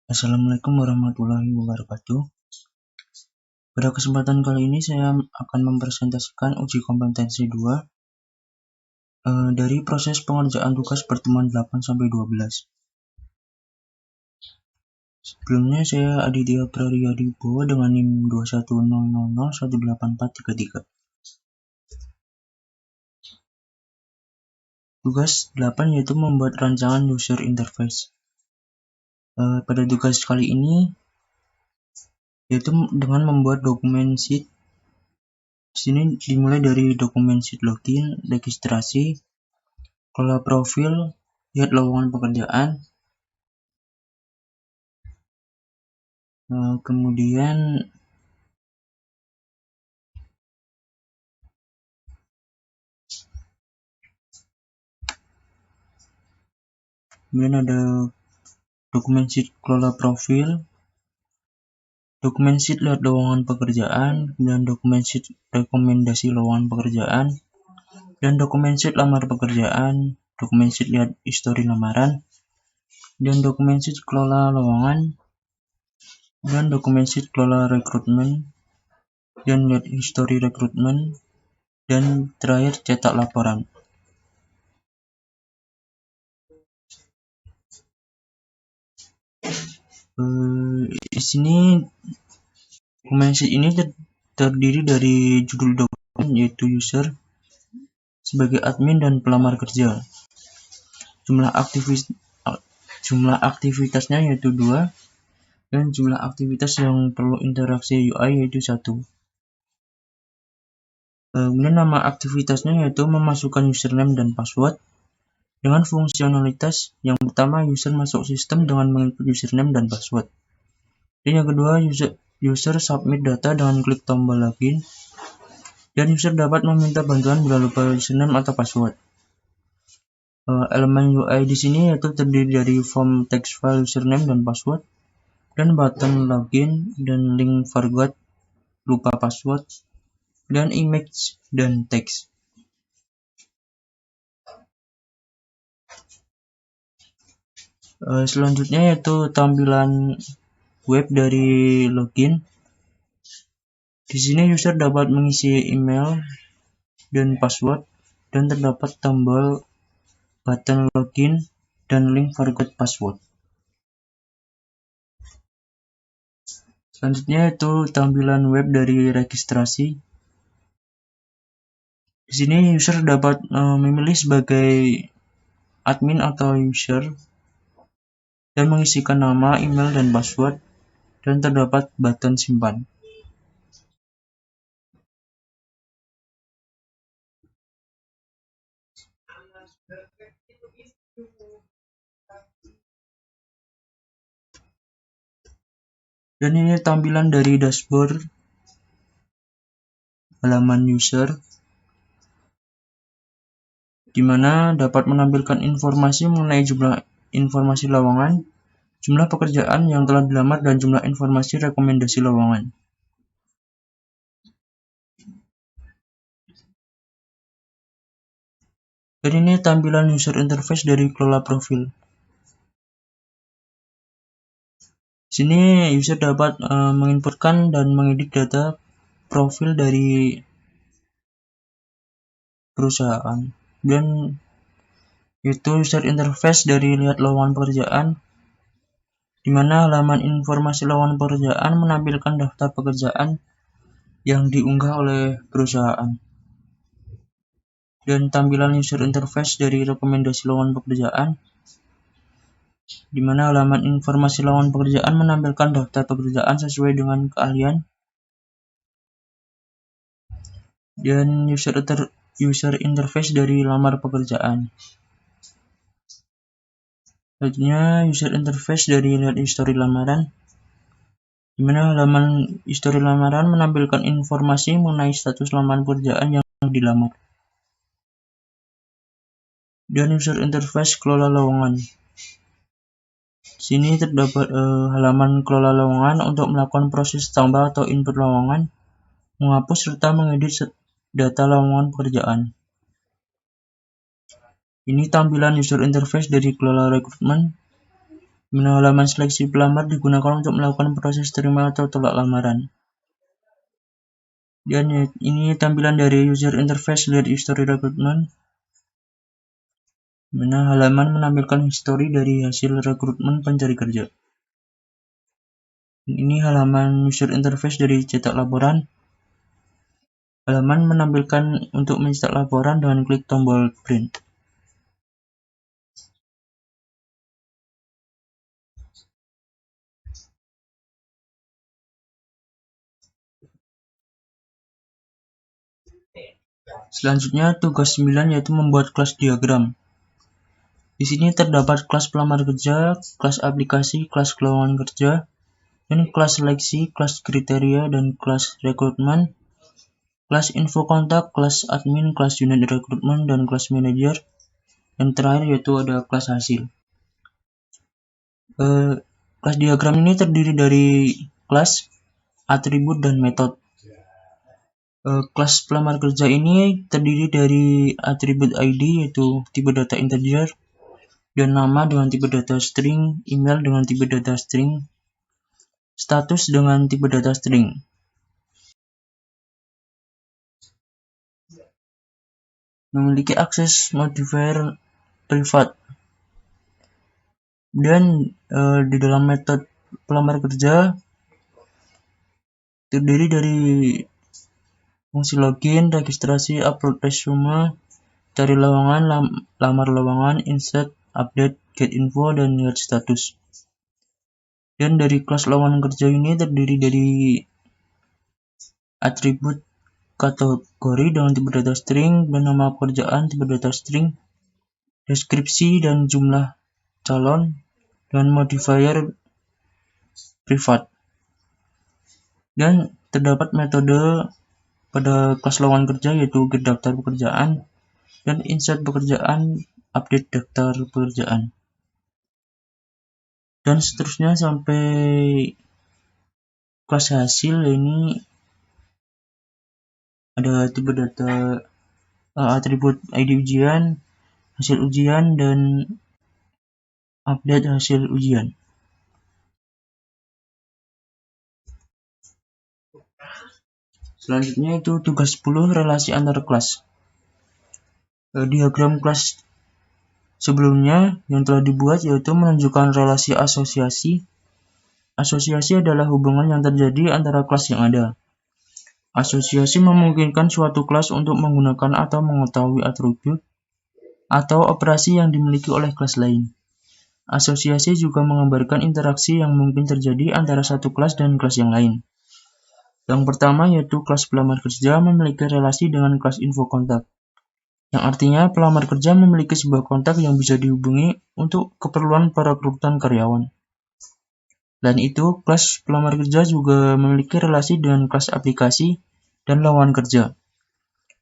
Assalamualaikum warahmatullahi wabarakatuh. Pada kesempatan kali ini saya akan mempresentasikan uji kompetensi 2 dari proses pengerjaan tugas pertemuan 8-12. Sebelumnya saya Aditya Prariyadibowo dengan NIM 210001843. Tugas 8 yaitu membuat rancangan user interface. Pada tugas kali ini yaitu dengan membuat dokumen sheet. Di sini dimulai dari dokumen sheet login, registrasi, kelola profil, lihat lowongan pekerjaan, kemudian ada dokumen sheet kelola profil, dokumen sheet lihat lowongan pekerjaan, dan dokumen sheet rekomendasi lowongan pekerjaan, dan dokumen sheet lamar pekerjaan, dokumen sheet lihat histori lamaran, dan dokumen sheet kelola lowongan, dan dokumen sheet kelola rekrutmen, dan lihat histori rekrutmen, dan terakhir cetak laporan. Di sini dokumen sheet ini terdiri dari judul dokumen yaitu user sebagai admin dan pelamar kerja. Jumlah aktivitasnya yaitu 2, dan jumlah aktivitas yang perlu interaksi UI yaitu 1. Kemudian nama aktivitasnya yaitu memasukkan username dan password dengan fungsionalitas yang pertama, user masuk sistem dengan menginput username dan password. Dan yang kedua, user submit data dengan klik tombol login, dan user dapat meminta bantuan bila lupa username atau password. Elemen UI di sini yaitu terdiri dari form text file username dan password, dan button login, dan link forgot lupa password, dan image dan teks. Selanjutnya yaitu tampilan web dari login. Di sini user dapat mengisi email dan password, dan terdapat tombol button login dan link forgot password. Selanjutnya yaitu tampilan web dari registrasi. Di sini user dapat memilih sebagai admin atau user dan mengisikan nama, email, dan password, dan terdapat button simpan. Dan ini tampilan dari dashboard halaman user, di mana dapat menampilkan informasi mengenai jumlah informasi lowongan, jumlah pekerjaan yang telah dilamar, dan jumlah informasi rekomendasi lowongan. Dan ini tampilan user interface dari kelola profil. Di sini user dapat menginputkan dan mengedit data profil dari perusahaan. Dan itu user interface dari lihat lowongan pekerjaan, di mana halaman informasi lowongan pekerjaan menampilkan daftar pekerjaan yang diunggah oleh perusahaan. Dan tampilan user interface dari rekomendasi lowongan pekerjaan, di mana halaman informasi lowongan pekerjaan menampilkan daftar pekerjaan sesuai dengan keahlian. Dan user interface dari lamar pekerjaan. Selanjutnya user interface dari lihat histori lamaran, di mana halaman histori lamaran menampilkan informasi mengenai status lamaran pekerjaan yang dilamar. Dan user interface kelola lowongan. Sini terdapat halaman kelola lowongan untuk melakukan proses tambah atau input lowongan, menghapus serta mengedit data lowongan pekerjaan. Ini tampilan user interface dari kelola rekrutmen, Mana halaman seleksi pelamar digunakan untuk melakukan proses terima atau tolak lamaran. Dan ini tampilan dari user interface lihat history recruitment. Mana halaman menampilkan histori dari hasil rekrutmen pencari kerja. Ini halaman user interface dari cetak laporan. Halaman menampilkan untuk mencetak laporan dengan klik tombol print. Selanjutnya tugas 9 yaitu membuat kelas diagram. Di sini terdapat kelas pelamar kerja, kelas aplikasi, kelas lowongan kerja, dan kelas seleksi, kelas kriteria, dan kelas rekrutmen, kelas info kontak, kelas admin, kelas unit rekrutmen, dan kelas manager. Dan terakhir yaitu ada kelas hasil. Kelas diagram ini terdiri dari kelas, atribut, dan metode. Kelas pelamar kerja ini terdiri dari atribut ID yaitu tipe data integer, dan nama dengan tipe data string, email dengan tipe data string, status dengan tipe data string. Memiliki akses modifier privat. Dan di dalam metode pelamar kerja terdiri dari fungsi login, registrasi, upload resume, cari lowongan, lamar lowongan, insert, update, get info, dan lihat status. Dan dari kelas lowongan kerja ini terdiri dari atribut kategori dengan tipe data string, dan nama pekerjaan tipe data string, deskripsi dan jumlah calon, dan modifier privat. Dan terdapat metode pada kelas lowongan kerja yaitu get daftar pekerjaan dan insert pekerjaan, update daftar pekerjaan. Dan seterusnya sampai kelas hasil ini ada tipe data atribut ID ujian, hasil ujian, dan update hasil ujian. Selanjutnya itu tugas 10 relasi antar kelas. Diagram kelas sebelumnya yang telah dibuat yaitu menunjukkan relasi asosiasi. Asosiasi adalah hubungan yang terjadi antara kelas yang ada. Asosiasi memungkinkan suatu kelas untuk menggunakan atau mengetahui atribut atau operasi yang dimiliki oleh kelas lain. Asosiasi juga menggambarkan interaksi yang mungkin terjadi antara satu kelas dan kelas yang lain. Yang pertama yaitu kelas pelamar kerja memiliki relasi dengan kelas info kontak, yang artinya pelamar kerja memiliki sebuah kontak yang bisa dihubungi untuk keperluan perekrutan karyawan. Dan itu, kelas pelamar kerja juga memiliki relasi dengan kelas aplikasi dan lowongan kerja,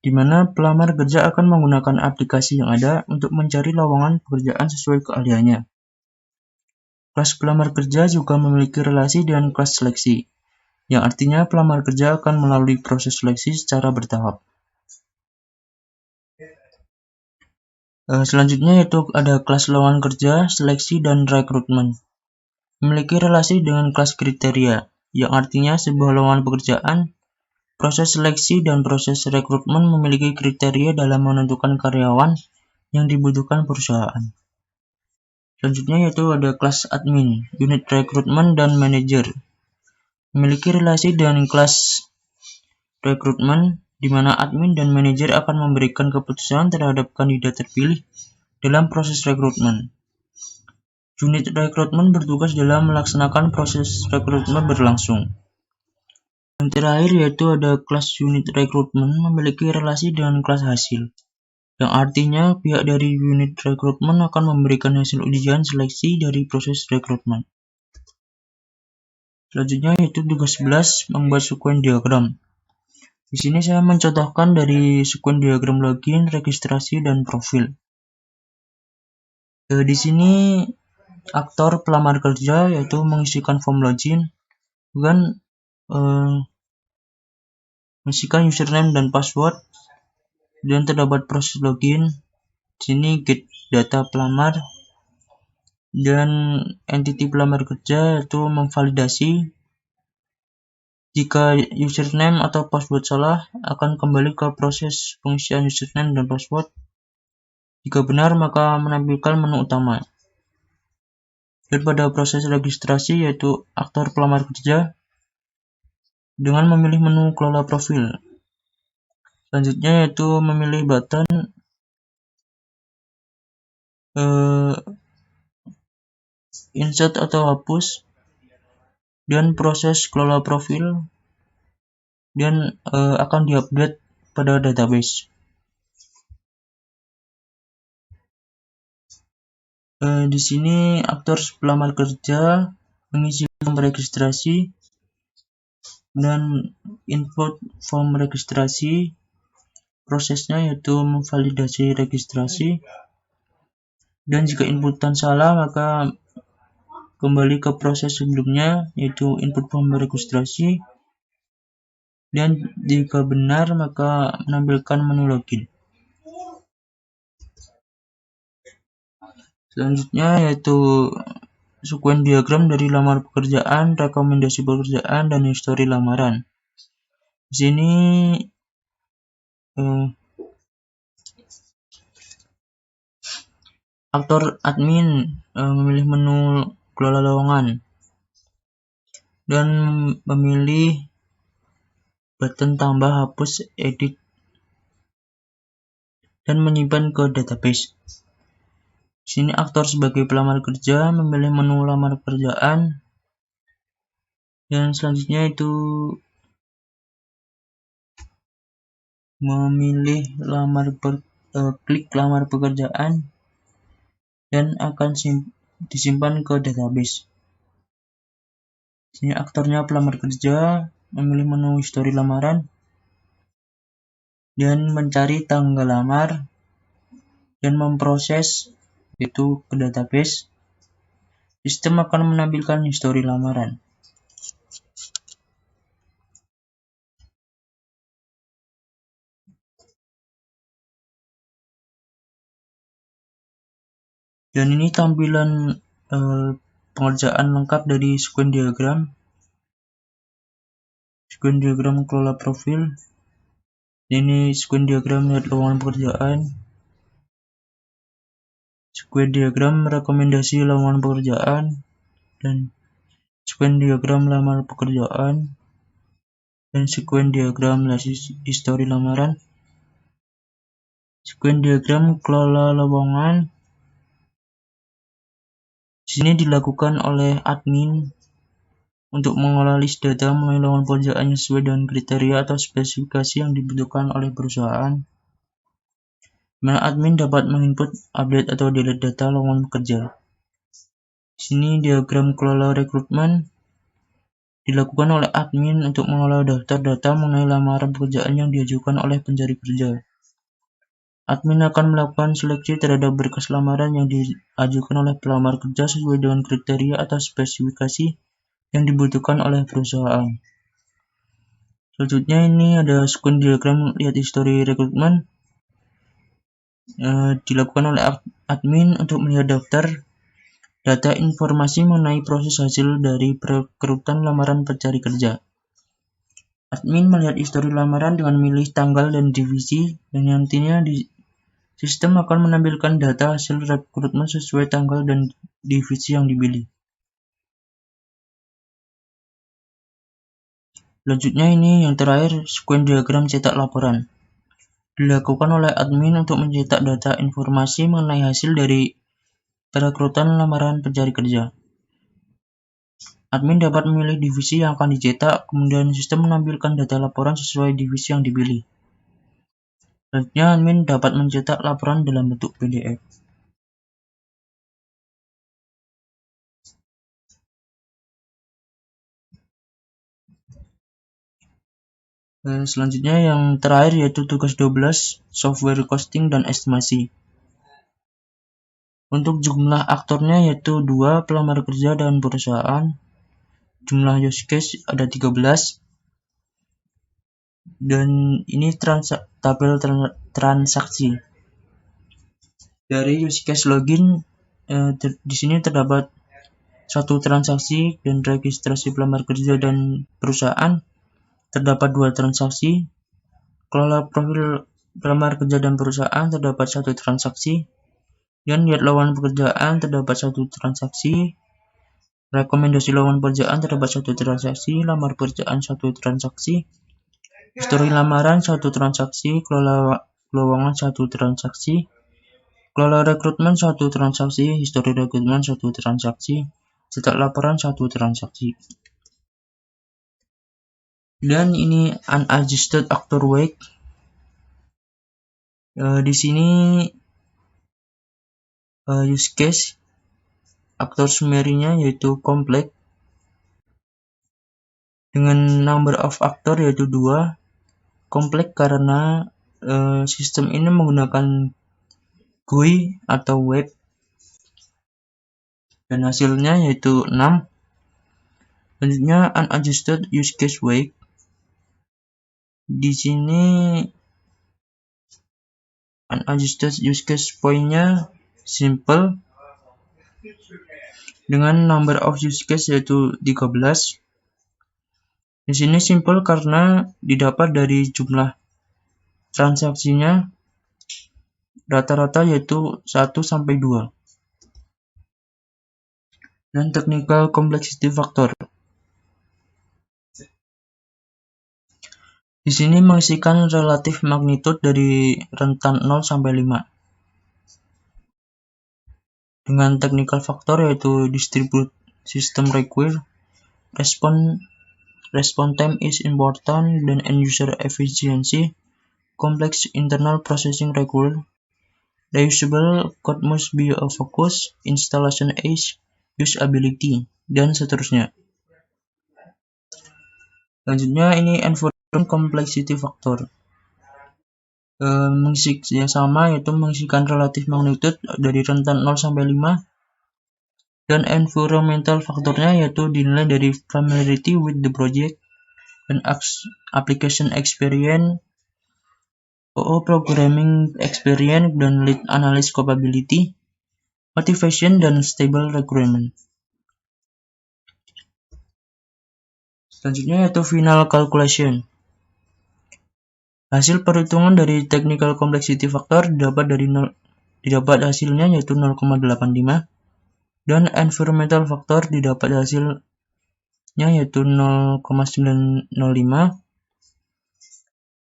di mana pelamar kerja akan menggunakan aplikasi yang ada untuk mencari lowongan pekerjaan sesuai keahliannya. Kelas pelamar kerja juga memiliki relasi dengan kelas seleksi, yang artinya pelamar kerja akan melalui proses seleksi secara bertahap. Selanjutnya yaitu ada kelas lowongan kerja, seleksi, dan rekrutmen. Memiliki relasi dengan kelas kriteria, yang artinya sebuah lowongan pekerjaan, proses seleksi, dan proses rekrutmen memiliki kriteria dalam menentukan karyawan yang dibutuhkan perusahaan. Selanjutnya yaitu ada kelas admin, unit rekrutmen, dan manager. Memiliki relasi dengan kelas rekrutmen, di mana admin dan manajer akan memberikan keputusan terhadap kandidat terpilih dalam proses rekrutmen. Unit rekrutmen bertugas dalam melaksanakan proses rekrutmen berlangsung. Yang terakhir yaitu ada kelas unit rekrutmen memiliki relasi dengan kelas hasil, yang artinya pihak dari unit rekrutmen akan memberikan hasil ujian seleksi dari proses rekrutmen. Selanjutnya yaitu tugas 11 membuat sekuen diagram. Di sini saya mencontohkan dari sekuen diagram login, registrasi, dan profil. Di sini aktor pelamar kerja yaitu mengisikan form login, dan mengisikan username dan password, dan terdapat proses login. Di sini get data pelamar, Dan entity pelamar kerja itu memvalidasi. Jika username atau password salah, akan kembali ke proses pengisian username dan password. Jika benar, maka menampilkan menu utama. Dan pada proses registrasi, yaitu aktor pelamar kerja, dengan memilih menu kelola profil. Selanjutnya yaitu memilih button insert atau hapus, dan proses kelola profil, dan akan diupdate pada database. Di sini aktor pelamar kerja mengisi form registrasi dan input form registrasi. Prosesnya yaitu memvalidasi registrasi, dan jika inputan salah maka kembali ke proses sebelumnya yaitu input form registrasi, dan jika benar maka menampilkan menu login. Selanjutnya yaitu sequence diagram dari lamar pekerjaan, rekomendasi pekerjaan, dan histori lamaran. Di sini aktor admin memilih menu kelola lowongan dan memilih button tambah, hapus, edit, dan menyimpan ke database. Di sini aktor sebagai pelamar kerja memilih menu lamar pekerjaan, dan selanjutnya itu memilih klik lamar pekerjaan dan akan disimpan ke database. Di sini aktornya pelamar kerja memilih menu histori lamaran dan mencari tanggal lamar dan memproses itu ke database. Sistem akan menampilkan histori lamaran. Dan ini tampilan pengerjaan lengkap dari sequence diagram. Sequence diagram kelola profil. Ini sequence diagram lihat lowongan pekerjaan. Sequence diagram rekomendasi lowongan pekerjaan, dan sequence diagram lamar pekerjaan, dan sequence diagram histori lamaran. Sequence diagram kelola lowongan. Di sini dilakukan oleh admin untuk mengolah list data mengenai lowongan pekerjaan sesuai dengan kriteria atau spesifikasi yang dibutuhkan oleh perusahaan. Mana admin dapat menginput, update, atau delete data lowongan pekerja. Di sini diagram kelola rekrutmen dilakukan oleh admin untuk mengolah daftar data mengenai lamaran pekerjaan yang diajukan oleh pencari kerja. Admin akan melakukan seleksi terhadap berkas lamaran yang diajukan oleh pelamar kerja sesuai dengan kriteria atau spesifikasi yang dibutuhkan oleh perusahaan. Selanjutnya ini ada sequence diagram lihat histori rekrutmen. Dilakukan oleh admin untuk melihat daftar data informasi mengenai proses hasil dari perekrutan lamaran pencari kerja. Admin melihat histori lamaran dengan memilih tanggal dan divisi, dan nantinya di sistem akan menampilkan data hasil rekrutmen sesuai tanggal dan divisi yang dipilih. Selanjutnya ini yang terakhir, sequence diagram cetak laporan. Dilakukan oleh admin untuk mencetak data informasi mengenai hasil dari perekrutan lamaran pencari kerja. Admin dapat memilih divisi yang akan dicetak, kemudian sistem menampilkan data laporan sesuai divisi yang dipilih. Selanjutnya, admin dapat mencetak laporan dalam bentuk PDF. Selanjutnya yang terakhir yaitu tugas 12, software costing dan estimasi. Untuk jumlah aktornya yaitu 2, pelamar kerja dan perusahaan. Jumlah use case ada 13. Dan ini tabel transaksi. Dari use case login di sini terdapat satu transaksi dan registrasi pelamar kerja dan perusahaan. Terdapat 2 transaksi. Kelola profil pelamar kerja dan perusahaan terdapat 1 transaksi. Dan lihat lowongan pekerjaan terdapat 1 transaksi. Rekomendasi lowongan pekerjaan terdapat 1 transaksi. Lamar pekerjaan 1 transaksi. Histori lamaran 1 transaksi. Kelola lowongan 1 transaksi. Kelola rekrutmen 1 transaksi. Histori rekrutmen 1 transaksi. Cetak laporan 1 transaksi. Dan ini unadjusted actor wage. Di sini use case aktor summary-nya yaitu kompleks dengan number of actor yaitu 2. Kompleks karena sistem ini menggunakan GUI atau web, dan hasilnya yaitu 6. Selanjutnya unadjusted use case wage. Di sini unadjusted use case point-nya simple dengan number of use case yaitu 13. Di sini simple karena didapat dari jumlah transaksinya rata-rata yaitu 1 sampai 2. Dan technical complexity factor. Di sini mengisikan relatif magnitude dari rentan 0 sampai 5. Dengan technical factor yaitu distribute system require, response time is important, dan end user efficiency, complex internal processing require, reusable code must be a focus, installation age, usability, dan seterusnya. Selanjutnya ini environment complexity factor. Yang sama yaitu mengisikan relatif magnitude dari rentan 0 sampai 5, dan environmental faktornya yaitu dinilai dari familiarity with the project dan application experience, OO programming experience, dan lead analyst capability, motivation, dan stable requirement. Selanjutnya yaitu final calculation. Hasil perhitungan dari technical complexity factor didapat hasilnya yaitu 0,85, dan environmental factor didapat hasilnya yaitu 0,905.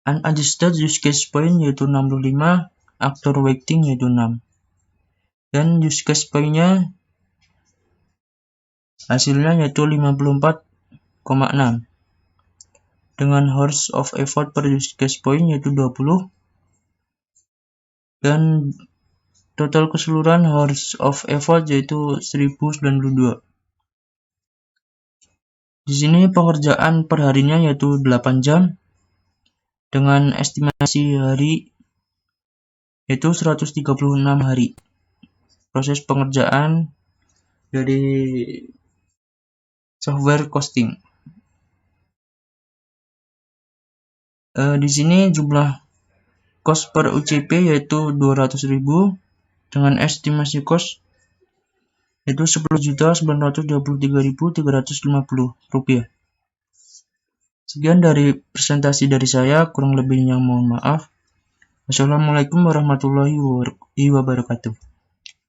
Unadjusted use case point yaitu 65, actor weighting yaitu 6. Dan use case point-nya hasilnya yaitu 54,6. Dengan hours of effort per use case point yaitu 20. Dan total keseluruhan hours of effort yaitu 1092. Di sini pengerjaan per harinya yaitu 8 jam. Dengan estimasi hari yaitu 136 hari. Proses pengerjaan dari software costing. Di sini jumlah cost per UCP yaitu 200.000 dengan estimasi cost yaitu Rp10.923.350. Sekian dari presentasi dari saya, kurang lebihnya mohon maaf. Wassalamualaikum warahmatullahi wabarakatuh.